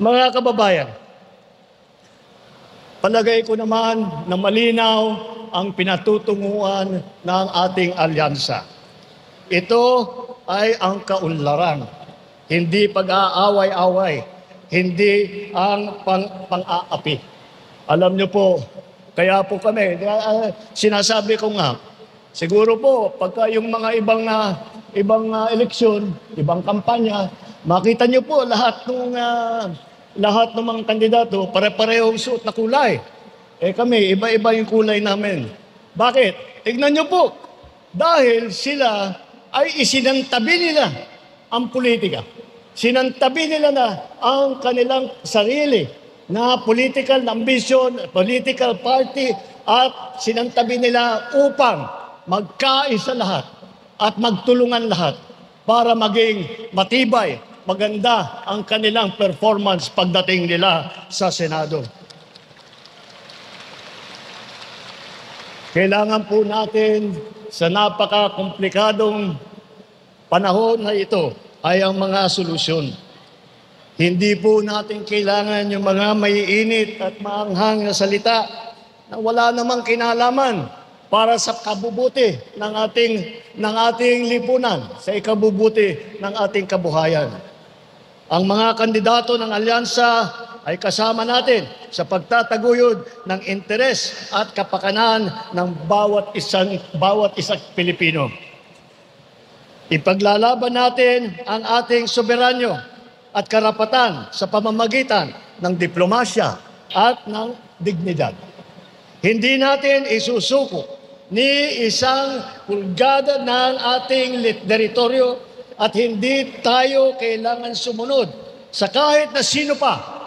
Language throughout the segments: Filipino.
Mga kababayan, palagay ko naman na malinaw ang pinatutunguhan ng ating alyansa. Ito ay ang kaunlaran, hindi pag-aaway-away, hindi ang pang-aapi. Alam niyo po, kaya po kami, sinasabi ko nga, siguro po, pagka yung mga ibang eleksyon, ibang kampanya, makita niyo po lahat ng mga kandidato, pare-parehong suot na kulay. Eh kami, iba-iba yung kulay namin. Bakit? Tignan niyo po, dahil sila ay isinantabi nila ang politika. Sinantabi nila na ang kanilang sarili na political ambition, political party, at sinantabi nila upang magkaisa lahat at magtulungan lahat para maging matibay, maganda ang kanilang performance pagdating nila sa Senado. Kailangan po natin sa napaka-komplikadong panahon na ito ay ang mga solusyon. Hindi po natin kailangan yung mga maiinit at maanghang na salita na wala namang kinalaman para sa kabubuti ng ating lipunan, sa ikabubuti ng ating kabuhayan. Ang mga kandidato ng alyansa ay kasama natin sa pagtataguyod ng interes at kapakanan ng bawat isang Pilipino. Ipaglalaban natin ang ating soberanyo at karapatan sa pamamagitan ng diplomasya at ng dignidad. Hindi natin isusuko ni isang pulgada ng ating teritoryo at hindi tayo kailangan sumunod sa kahit na sino pa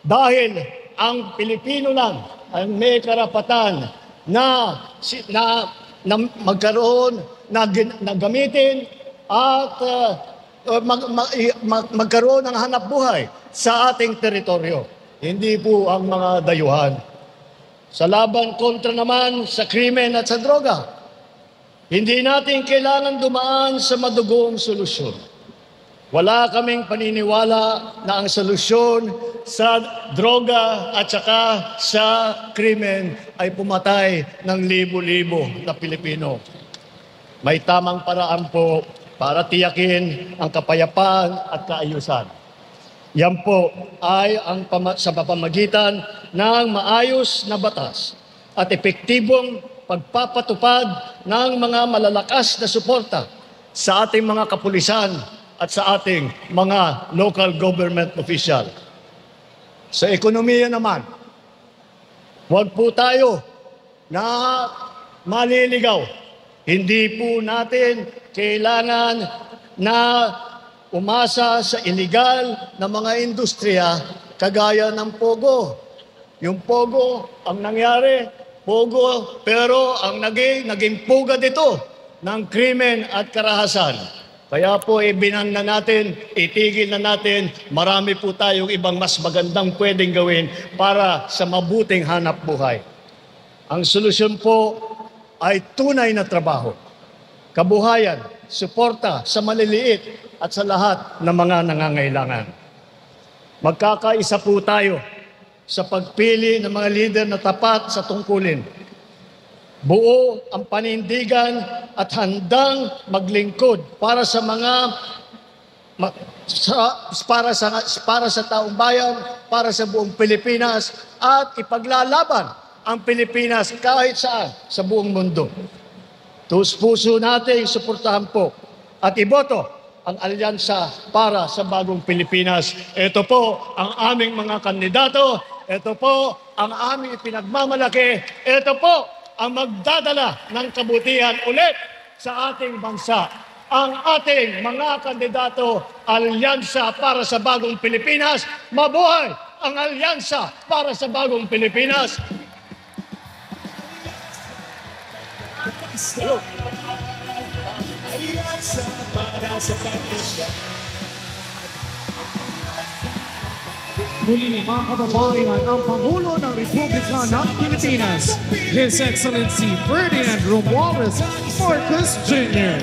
dahil ang Pilipino lang ang may karapatan na magkaroon, na gamitin at magkaroon ng hanap buhay sa ating teritoryo. Hindi po ang mga dayuhan. Sa laban kontra naman sa krimen at sa droga, hindi natin kailangan dumaan sa madugong solusyon. Wala kaming paniniwala na ang solusyon sa droga at saka sa krimen ay pumatay ng libo-libo na Pilipino. May tamang paraan po para tiyakin ang kapayapaan at kaayusan. Yan po ay sa pamamagitan ng maayos na batas at epektibong pagpapatupad ng mga malalakas na suporta sa ating mga kapulisan at sa ating mga local government official. Sa ekonomiya naman, huwag po tayo na maliligaw. Hindi po natin kailangan na umasa sa illegal na mga industriya kagaya ng Pogo. Yung Pogo, ang nangyari, Pogo, pero ang naging pugad ito ng krimen at karahasan. Kaya po ibinan na natin, itigil na natin, marami po tayong ibang mas magandang pwedeng gawin para sa mabuting hanap buhay. Ang solusyon po ay tunay na trabaho, kabuhayan, suporta sa maliliit at sa lahat ng mga nangangailangan. Magkakaisa po tayo sa pagpili ng mga lider na tapat sa tungkulin. Buo ang panindigan at handang maglingkod para sa taong bayan, para sa buong Pilipinas at ipaglalaban ang Pilipinas kahit saan sa buong mundo. Tus-puso natin suportahan po at iboto ang alyansa para sa bagong Pilipinas. Ito po ang aming mga kandidato. Ito po ang aming pinagmamalaki. Ito po ang magdadala ng kabutihan ulit sa ating bansa. Ang ating mga kandidato, alyansa para sa bagong Pilipinas. Mabuhay ang alyansa para sa bagong Pilipinas. Muli mga kababayan, ang Pangulo ng Republika ng Pilipinas, His Excellency Ferdinand Romualdez Marcos Jr.